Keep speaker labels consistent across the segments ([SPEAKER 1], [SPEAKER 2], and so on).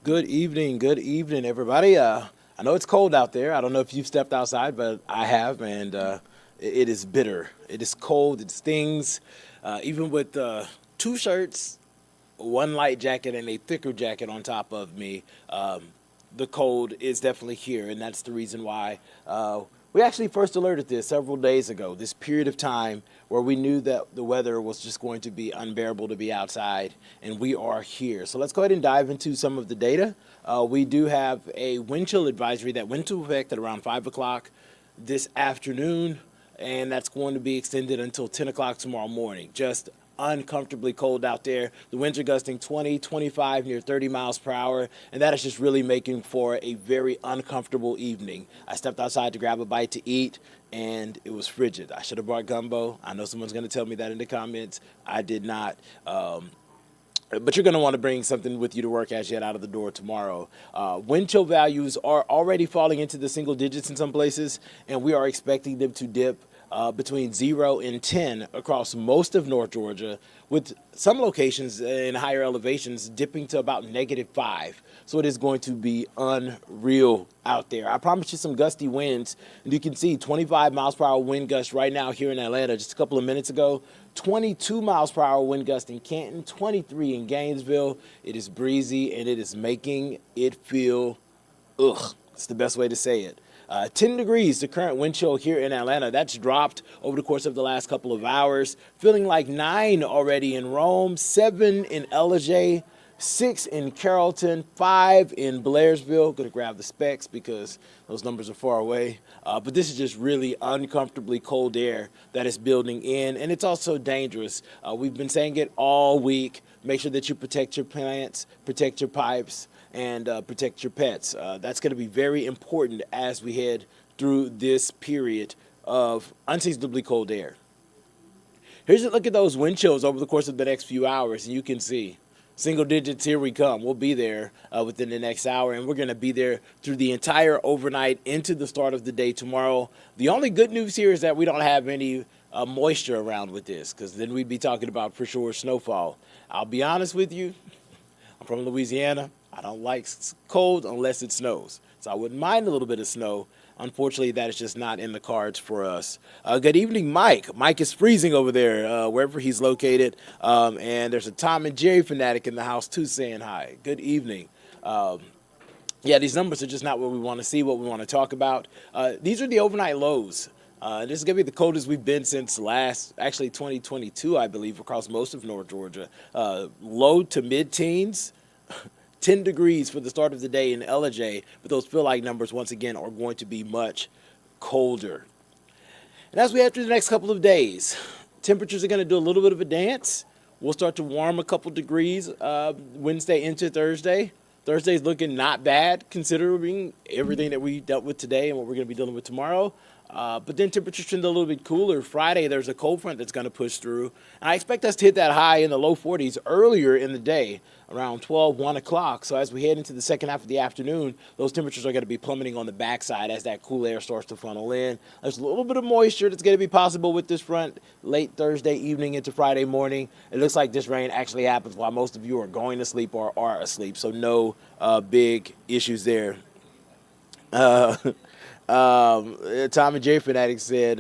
[SPEAKER 1] Good evening, everybody. I know it's cold out there. I don't know if you've stepped outside, but I have, and it is bitter. It is cold. It stings. Even with two shirts, one light jacket, and a thicker jacket on top of me, the cold is definitely here, and that's the reason why we actually first alerted this several days ago. This period of time where we knew that the weather was just going to be unbearable to be outside, and we are here. So let's go ahead and dive into some of the data. We do have a wind chill advisory that went into effect at around 5 o'clock this afternoon, and that's going to be extended until 10 o'clock tomorrow morning. Just uncomfortably cold out there. The winds are gusting 20, 25, near 30 miles per hour, and that is just really making for a very uncomfortable evening. I stepped outside to grab a bite to eat, and it was frigid. I should have brought gumbo. I know someone's going to tell me that in the comments. I did not. But you're going to want to bring something with you to work as you head out of the door tomorrow. Wind chill values are already falling into the single digits in some places, and we are expecting them to dip between 0 and 10 across most of North Georgia, with some locations in higher elevations dipping to about -5. So it is going to be unreal out there. I promise you some gusty winds. And you can see 25 miles per hour wind gust right now here in Atlanta just a couple of minutes ago. 22 miles per hour wind gust in Canton, 23 in Gainesville. It is breezy, and it is making it feel, ugh, it's the best way to say it. 10 degrees, the current wind chill here in Atlanta. That's dropped over the course of the last couple of hours. Feeling like 9 already in Rome, 7 in Ellijay, 6 in Carrollton, 5 in Blairsville. Going to grab the specs because those numbers are far away. But this is just really uncomfortably cold air that is building in, and it's also dangerous. We've been saying it all week. Make sure that you protect your plants, protect your pipes, and protect your pets. That's going to be very important as we head through this period of unseasonably cold air. Here's a look at those wind chills over the course of the next few hours, and you can see single digits, here we come. We'll be there within the next hour, and we're going to be there through the entire overnight into the start of the day tomorrow. The only good news here is that we don't have any moisture around with this, because then we'd be talking about for sure snowfall. I'll be honest with you, I'm from Louisiana. I don't like cold unless it snows. So I wouldn't mind a little bit of snow. Unfortunately, that is just not in the cards for us. Good evening, Mike. Mike is freezing over there, wherever he's located. And there's a Tom and Jerry fanatic in the house, too, saying hi. Good evening. Yeah, these numbers are just not what we want to see, what we want to talk about. These are the overnight lows. This is going to be the coldest we've been since actually 2022, I believe, across most of North Georgia. Low to mid-teens. 10 degrees for the start of the day in Ellijay, but those feel-like numbers, once again, are going to be much colder. And as we head through the next couple of days, temperatures are going to do a little bit of a dance. We'll start to warm a couple degrees Wednesday into Thursday. Thursday's looking not bad, considering everything that we dealt with today and what we're going to be dealing with tomorrow. But then temperatures trend a little bit cooler. Friday, there's a cold front that's going to push through. And I expect us to hit that high in the low 40s earlier in the day, around 12, 1 o'clock. So as we head into the second half of the afternoon, those temperatures are going to be plummeting on the backside as that cool air starts to funnel in. There's a little bit of moisture that's going to be possible with this front late Thursday evening into Friday morning. It looks like this rain actually happens while most of you are going to sleep or are asleep. So no big issues there. Tom and Jerry fanatic said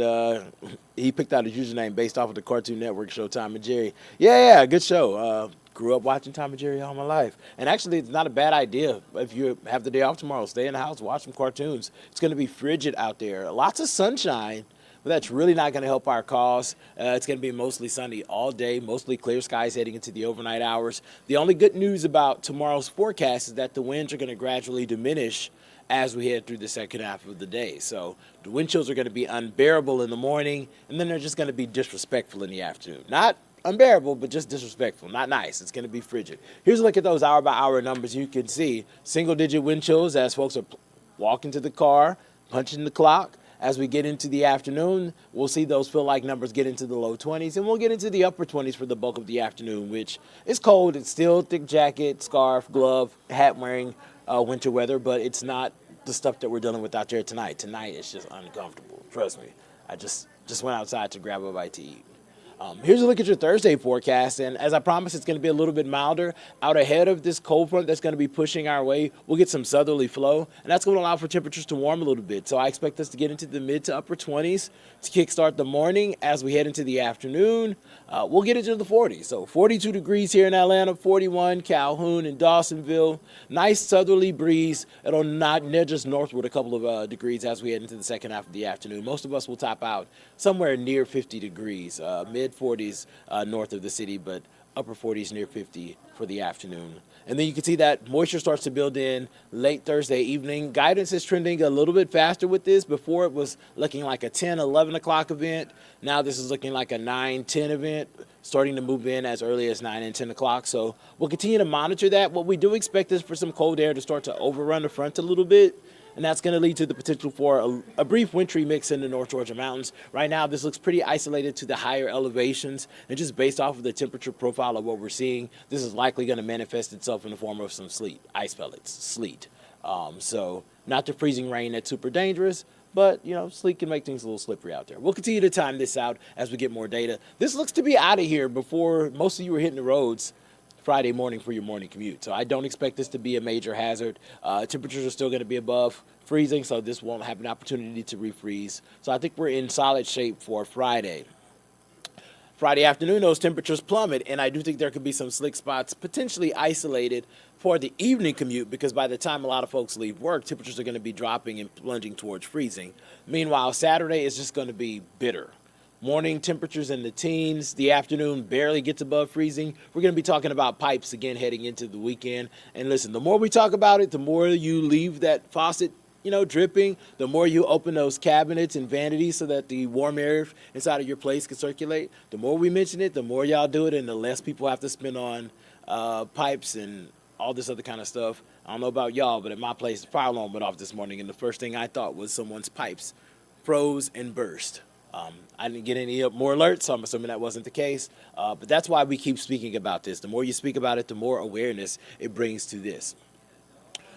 [SPEAKER 1] he picked out his username based off of the Cartoon Network show Tom and Jerry. Yeah, good show. Grew up watching Tom and Jerry all my life. And actually, it's not a bad idea. If you have the day off tomorrow, stay in the house, watch some cartoons. It's going to be frigid out there. Lots of sunshine, but that's really not going to help our cause. It's going to be mostly sunny all day, mostly clear skies heading into the overnight hours. The only good news about tomorrow's forecast is that the winds are going to gradually diminish as we head through the second half of the day. So the wind chills are going to be unbearable in the morning, and then they're just going to be disrespectful in the afternoon. Not unbearable, but just disrespectful. Not nice. It's going to be frigid. Here's a look at those hour-by-hour numbers. You can see single-digit wind chills as folks are walking to the car, punching the clock. As we get into the afternoon, we'll see those feel-like numbers get into the low 20s, and we'll get into the upper 20s for the bulk of the afternoon, which is cold. It's still thick jacket, scarf, glove, hat-wearing winter weather, but it's not the stuff that we're dealing with out there tonight. Tonight, it's just uncomfortable. Trust me. I just went outside to grab a bite to eat. Here's a look at your Thursday forecast, and as I promised, it's going to be a little bit milder. Out ahead of this cold front that's going to be pushing our way, we'll get some southerly flow, and that's going to allow for temperatures to warm a little bit. So I expect us to get into the mid to upper 20s to kickstart the morning. As we head into the afternoon, we'll get into the 40s. So 42 degrees here in Atlanta, 41 Calhoun and Dawsonville. Nice southerly breeze. It'll not just northward a couple of degrees as we head into the second half of the afternoon. Most of us will top out somewhere near 50 degrees, mid 40s north of the city, but upper 40s near 50 for the afternoon. And then you can see that moisture starts to build in late Thursday evening. Guidance is trending a little bit faster with this. Before it was looking like a 10, 11 o'clock event. Now this is looking like a 9, 10 event, starting to move in as early as 9 and 10 o'clock. So we'll continue to monitor that. What we do expect is for some cold air to start to overrun the front a little bit. And that's going to lead to the potential for a brief wintry mix in the North Georgia mountains. Right now, this looks pretty isolated to the higher elevations. And just based off of the temperature profile of what we're seeing, this is likely going to manifest itself in the form of some sleet, ice pellets, sleet. So not the freezing rain that's super dangerous, but, sleet can make things a little slippery out there. We'll continue to time this out as we get more data. This looks to be out of here before most of you were hitting the roads Friday morning for your morning commute. So I don't expect this to be a major hazard. Temperatures are still going to be above freezing, so this won't have an opportunity to refreeze. So I think we're in solid shape for Friday. Friday afternoon, those temperatures plummet, and I do think there could be some slick spots potentially isolated for the evening commute, because by the time a lot of folks leave work, temperatures are going to be dropping and plunging towards freezing. Meanwhile, Saturday is just going to be bitter. Morning temperatures in the teens. The afternoon barely gets above freezing. We're going to be talking about pipes again heading into the weekend. And listen, the more we talk about it, the more you leave that faucet, dripping, the more you open those cabinets and vanities so that the warm air inside of your place can circulate. The more we mention it, the more y'all do it, and the less people have to spend on pipes and all this other kind of stuff. I don't know about y'all, but at my place, the fire alarm went off this morning, and the first thing I thought was someone's pipes froze and burst. I didn't get any more alerts, so I'm assuming that wasn't the case. But that's why we keep speaking about this. The more you speak about it, the more awareness it brings to this.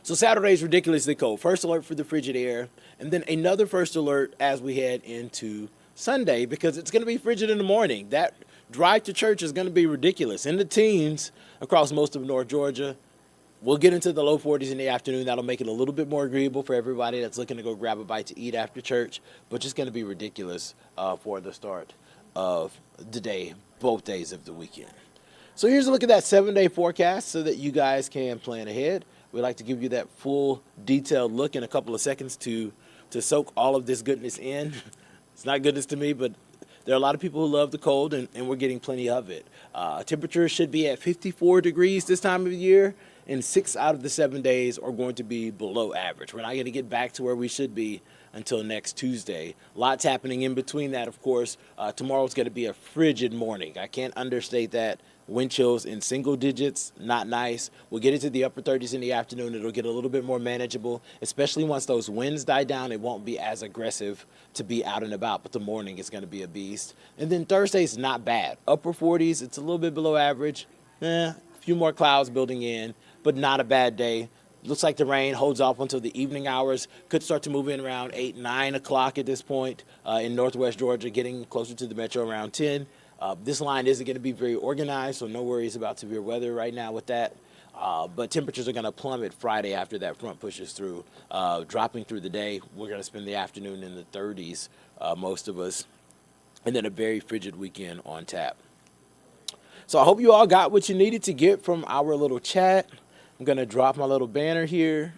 [SPEAKER 1] So Saturday is ridiculously cold. First alert for the frigid air, and then another first alert as we head into Sunday, because it's going to be frigid in the morning. That drive to church is going to be ridiculous. In the teens across most of North Georgia. We'll get into the low 40s in the afternoon. That'll make it a little bit more agreeable for everybody that's looking to go grab a bite to eat after church, but just going to be ridiculous for the start of the day, both days of the weekend. So here's a look at that 7-day forecast so that you guys can plan ahead. We'd like to give you that full detailed look in a couple of seconds to soak all of this goodness in. It's not goodness to me, but there are a lot of people who love the cold, and we're getting plenty of it. Temperatures should be at 54 degrees this time of year, and 6 out of the 7 days are going to be below average. We're not going to get back to where we should be until next Tuesday. Lots happening in between that, of course. Tomorrow's going to be a frigid morning. I can't understate that. Wind chills in single digits, not nice. We'll get into the upper 30s in the afternoon. It'll get a little bit more manageable, especially once those winds die down. It won't be as aggressive to be out and about, but the morning is going to be a beast. And then Thursday's not bad. Upper 40s, it's a little bit below average. A few more clouds building in, but not a bad day. Looks like the rain holds off until the evening hours. Could start to move in around 8, 9 o'clock at this point in northwest Georgia, getting closer to the metro around 10. This line isn't going to be very organized, so no worries about severe weather right now with that. But temperatures are going to plummet Friday after that front pushes through, dropping through the day. We're going to spend the afternoon in the 30s, most of us, and then a very frigid weekend on tap. So I hope you all got what you needed to get from our little chat. I'm going to drop my little banner here,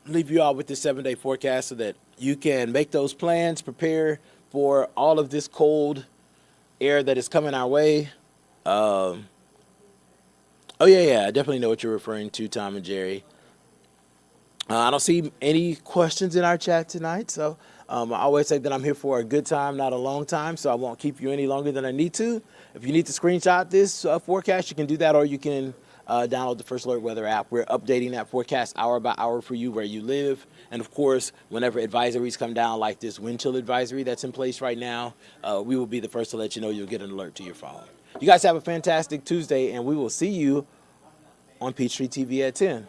[SPEAKER 1] leave you all with the 7-day forecast so that you can make those plans, prepare for all of this cold air that is coming our way. I definitely know what you're referring to, Tom and Jerry. I don't see any questions in our chat tonight, so I always say that I'm here for a good time, not a long time, so I won't keep you any longer than I need to. If you need to screenshot this forecast, you can do that, or you can download the First Alert Weather app. We're updating that forecast hour by hour for you where you live. And, of course, whenever advisories come down like this wind chill advisory that's in place right now, we will be the first to let you know. You'll get an alert to your phone. You guys have a fantastic Tuesday, and we will see you on Peachtree TV at 10.